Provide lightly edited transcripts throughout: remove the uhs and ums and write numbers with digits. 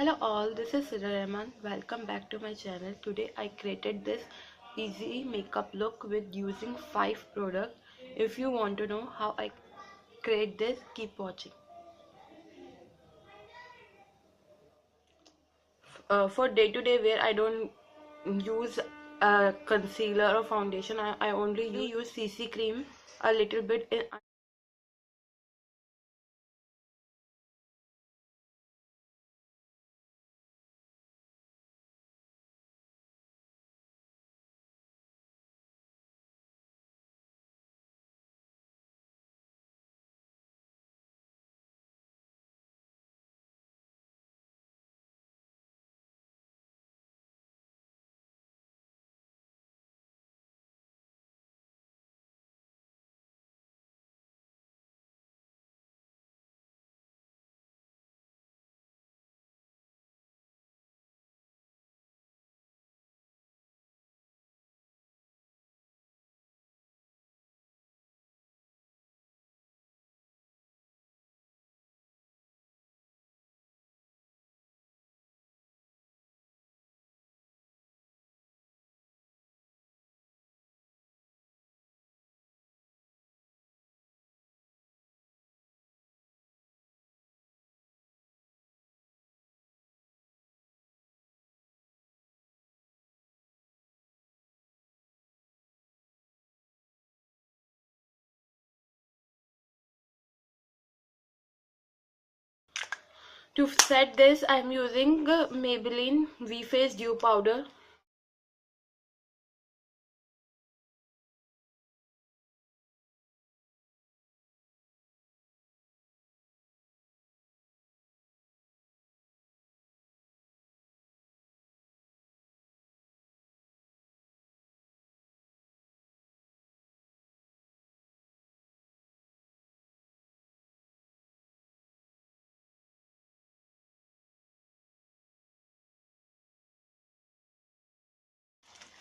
Hello all, this is Rehman. Welcome back to my channel. Today I created this easy makeup look with using 5 products. If you want to know how I create this, keep watching. For day-to-day wear, I don't use concealer or foundation. I only use CC cream a little bit in. To set this, I am using Maybelline V-Face Dew Powder.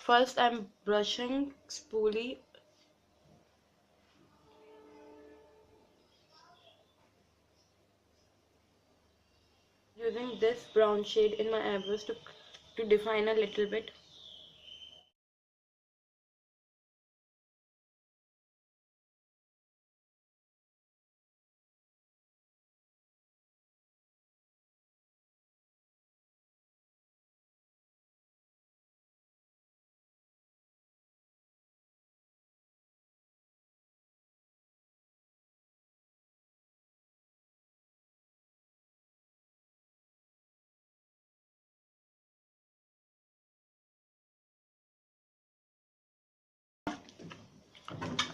First, I'm brushing spoolie using this brown shade in my eyebrows to define a little bit.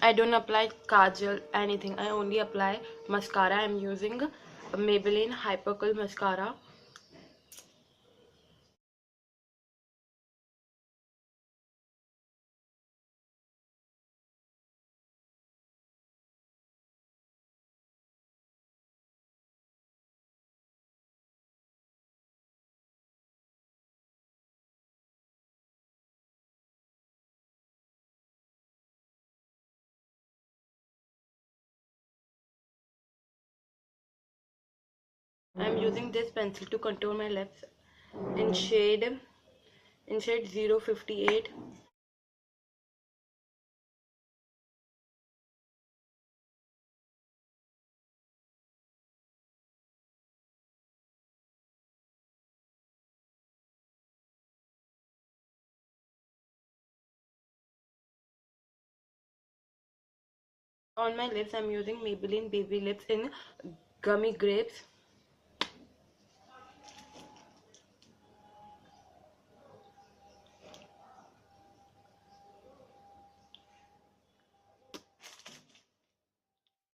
I don't apply kajal, anything. I only apply mascara. I'm using Maybelline Hypercool mascara. I'm using this pencil to contour my lips in shade 058. On my lips, I'm using Maybelline Baby Lips in Gummy Grapes.